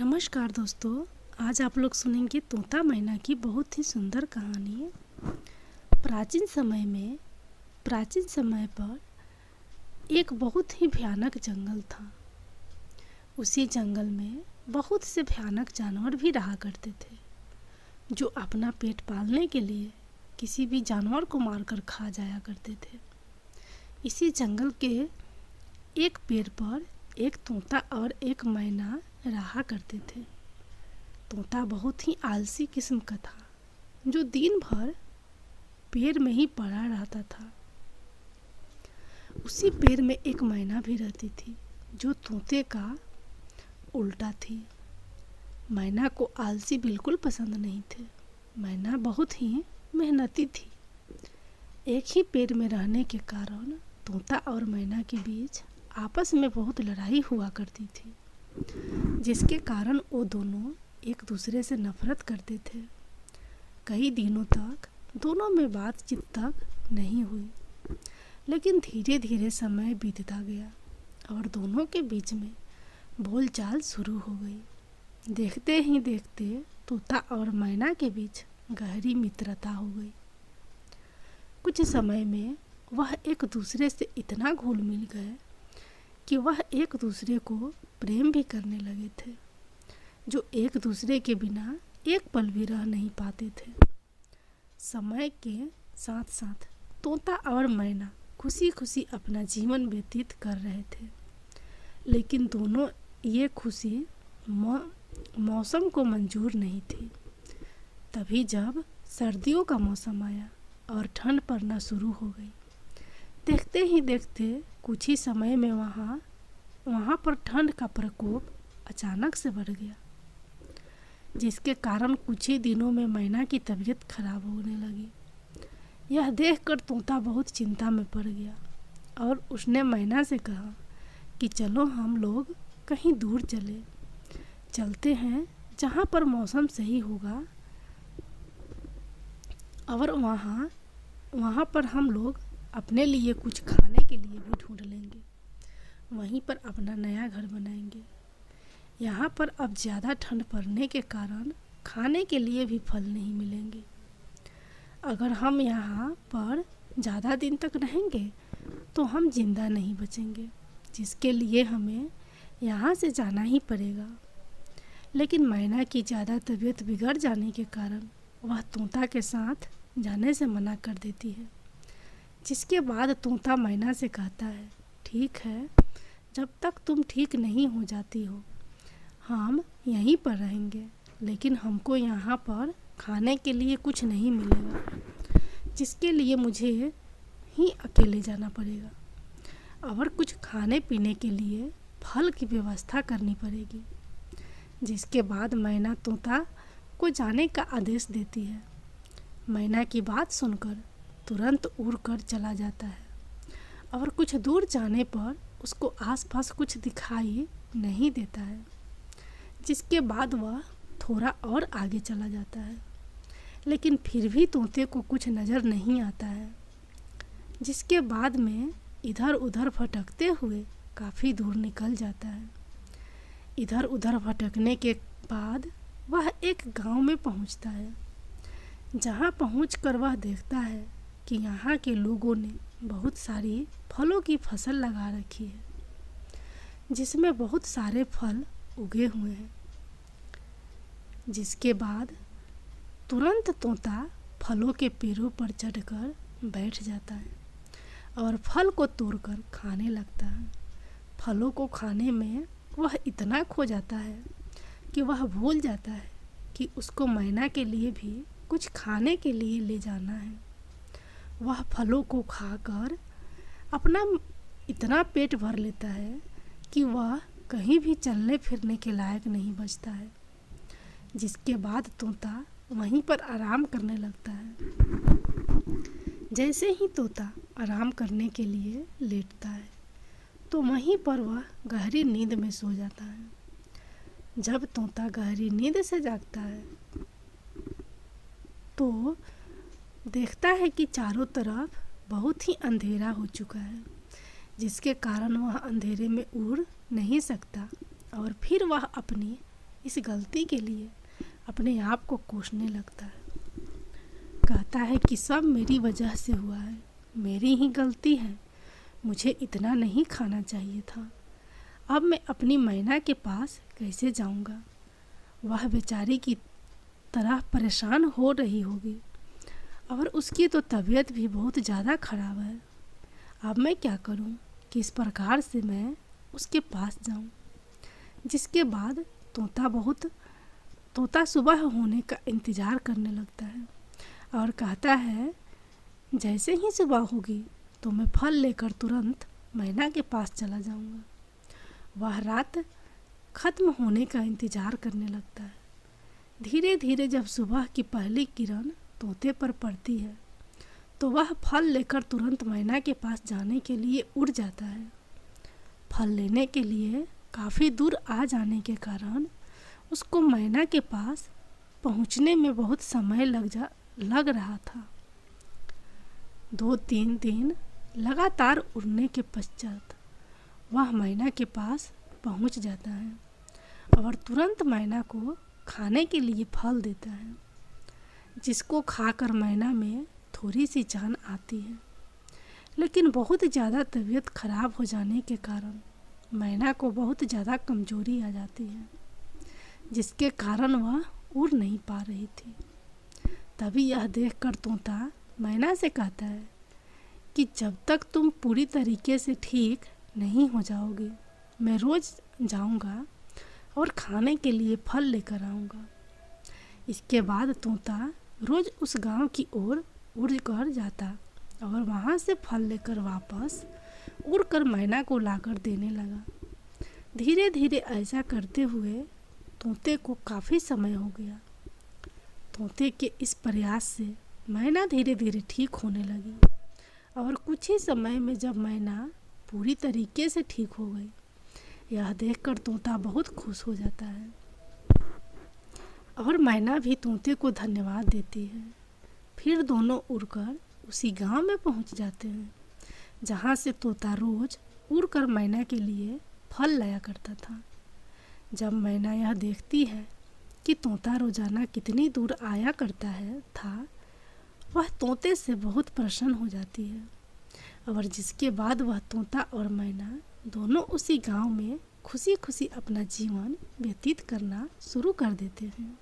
नमस्कार दोस्तों, आज आप लोग सुनेंगे तोता मैना की बहुत ही सुंदर कहानी। प्राचीन समय पर एक बहुत ही भयानक जंगल था। उसी जंगल में बहुत से भयानक जानवर भी रहा करते थे, जो अपना पेट पालने के लिए किसी भी जानवर को मारकर खा जाया करते थे। इसी जंगल के एक पेड़ पर एक तोता और एक मैना रहा करते थे। तोता बहुत ही आलसी किस्म का था, जो दिन भर पेड़ में ही पड़ा रहता था। उसी पेड़ में एक मैना भी रहती थी, जो तोते का उल्टा थी। मैना को आलसी बिल्कुल पसंद नहीं थे। मैना बहुत ही मेहनती थी। एक ही पेड़ में रहने के कारण तोता और मैना के बीच आपस में बहुत लड़ाई हुआ करती थी, जिसके कारण वो दोनों एक दूसरे से नफरत करते थे। कई दिनों तक दोनों में बातचीत तक नहीं हुई, लेकिन धीरे धीरे समय बीतता गया और दोनों के बीच में बोलचाल शुरू हो गई। देखते ही देखते तोता और मैना के बीच गहरी मित्रता हो गई। कुछ समय में वह एक दूसरे से इतना घुल मिल गए कि वह एक दूसरे को प्रेम भी करने लगे थे, जो एक दूसरे के बिना एक पल भी रह नहीं पाते थे। समय के साथ साथ तोता और मैना खुशी खुशी अपना जीवन व्यतीत कर रहे थे, लेकिन दोनों ये खुशी मौसम को मंजूर नहीं थी। तभी जब सर्दियों का मौसम आया और ठंड पड़ना शुरू हो गई। देखते ही देखते कुछ ही समय में वहाँ पर ठंड का प्रकोप अचानक से बढ़ गया, जिसके कारण कुछ ही दिनों में मैना की तबीयत खराब होने लगी। यह देखकर तोता बहुत चिंता में पड़ गया और उसने मैना से कहा कि चलो हम लोग कहीं दूर चलते हैं, जहाँ पर मौसम सही होगा और वहाँ पर हम लोग अपने लिए कुछ खाने के लिए भी ढूंढ लेंगे। वहीं पर अपना नया घर बनाएंगे। यहाँ पर अब ज़्यादा ठंड पड़ने के कारण खाने के लिए भी फल नहीं मिलेंगे। अगर हम यहाँ पर ज़्यादा दिन तक रहेंगे तो हम जिंदा नहीं बचेंगे, जिसके लिए हमें यहाँ से जाना ही पड़ेगा। लेकिन मैना की ज़्यादा तबीयत बिगड़ जाने के कारण वह तोता के साथ जाने से मना कर देती है, जिसके बाद तोता मैना से कहता है, ठीक है, जब तक तुम ठीक नहीं हो जाती हो हम यहीं पर रहेंगे, लेकिन हमको यहाँ पर खाने के लिए कुछ नहीं मिलेगा, जिसके लिए मुझे ही अकेले जाना पड़ेगा और कुछ खाने पीने के लिए फल की व्यवस्था करनी पड़ेगी। जिसके बाद मैना तोता को जाने का आदेश देती है। मैना की बात सुनकर तुरंत उड़कर चला जाता है और कुछ दूर जाने पर उसको आसपास कुछ दिखाई नहीं देता है, जिसके बाद वह थोड़ा और आगे चला जाता है, लेकिन फिर भी तोते को कुछ नज़र नहीं आता है। जिसके बाद में इधर उधर भटकते हुए काफ़ी दूर निकल जाता है। इधर उधर भटकने के बाद वह एक गांव में पहुंचता है, जहां पहुंचकर वह देखता है कि यहाँ के लोगों ने बहुत सारी फलों की फसल लगा रखी है, जिसमें बहुत सारे फल उगे हुए हैं। जिसके बाद तुरंत तोता फलों के पेड़ों पर चढ़कर बैठ जाता है और फल को तोड़कर खाने लगता है। फलों को खाने में वह इतना खो जाता है कि वह भूल जाता है कि उसको मैना के लिए भी कुछ खाने के लिए ले जाना है। वह फलों को खाकर अपना इतना पेट भर लेता है कि वह कहीं भी चलने फिरने के लायक नहीं बचता है। जिसके बाद तोता वहीं पर आराम करने लगता है। जैसे ही तोता आराम करने के लिए लेटता है तो वहीं पर वह गहरी नींद में सो जाता है। जब तोता गहरी नींद से जागता है तो देखता है कि चारों तरफ बहुत ही अंधेरा हो चुका है, जिसके कारण वह अंधेरे में उड़ नहीं सकता और फिर वह अपनी इस गलती के लिए अपने आप को कोसने लगता है। कहता है कि सब मेरी वजह से हुआ है, मेरी ही गलती है, मुझे इतना नहीं खाना चाहिए था। अब मैं अपनी मैना के पास कैसे जाऊंगा? वह बेचारी की तरह परेशान हो रही होगी और उसकी तो तबीयत भी बहुत ज़्यादा ख़राब है। अब मैं क्या करूं? किस प्रकार से मैं उसके पास जाऊं? जिसके बाद तोता सुबह होने का इंतज़ार करने लगता है और कहता है, जैसे ही सुबह होगी तो मैं फल लेकर तुरंत मैना के पास चला जाऊंगा। वह रात ख़त्म होने का इंतज़ार करने लगता है। धीरे धीरे जब सुबह की पहली किरण तोते पर पड़ती है तो वह फल लेकर तुरंत मैना के पास जाने के लिए उड़ जाता है। फल लेने के लिए काफ़ी दूर आ जाने के कारण उसको मैना के पास पहुंचने में बहुत समय लग रहा था। 2-3 दिन लगातार उड़ने के पश्चात वह मैना के पास पहुंच जाता है और तुरंत मैना को खाने के लिए फल देता है, जिसको खाकर मैना में थोड़ी सी जान आती है। लेकिन बहुत ज़्यादा तबीयत खराब हो जाने के कारण मैना को बहुत ज़्यादा कमजोरी आ जाती है, जिसके कारण वह उड़ नहीं पा रही थी। तभी यह देखकर तोता मैना से कहता है कि जब तक तुम पूरी तरीके से ठीक नहीं हो जाओगी, मैं रोज़ जाऊंगा और खाने के लिए फल लेकर आऊँगा। इसके बाद तोता रोज़ उस गांव की ओर उड़ कर जाता और वहाँ से फल लेकर वापस उड़कर मैना को लाकर देने लगा। धीरे धीरे ऐसा करते हुए तोते को काफ़ी समय हो गया। तोते के इस प्रयास से मैना धीरे धीरे ठीक होने लगी और कुछ ही समय में जब मैना पूरी तरीके से ठीक हो गई, यह देखकर तोता बहुत खुश हो जाता है और मैना भी तोते को धन्यवाद देती है। फिर दोनों उड़कर उसी गांव में पहुंच जाते हैं जहां से तोता रोज उड़कर मैना के लिए फल लाया करता था। जब मैना यह देखती है कि तोता रोजाना कितनी दूर आया करता था, वह तोते से बहुत प्रसन्न हो जाती है और जिसके बाद वह तोता और मैना दोनों उसी गांव में खुशी खुशी अपना जीवन व्यतीत करना शुरू कर देते हैं।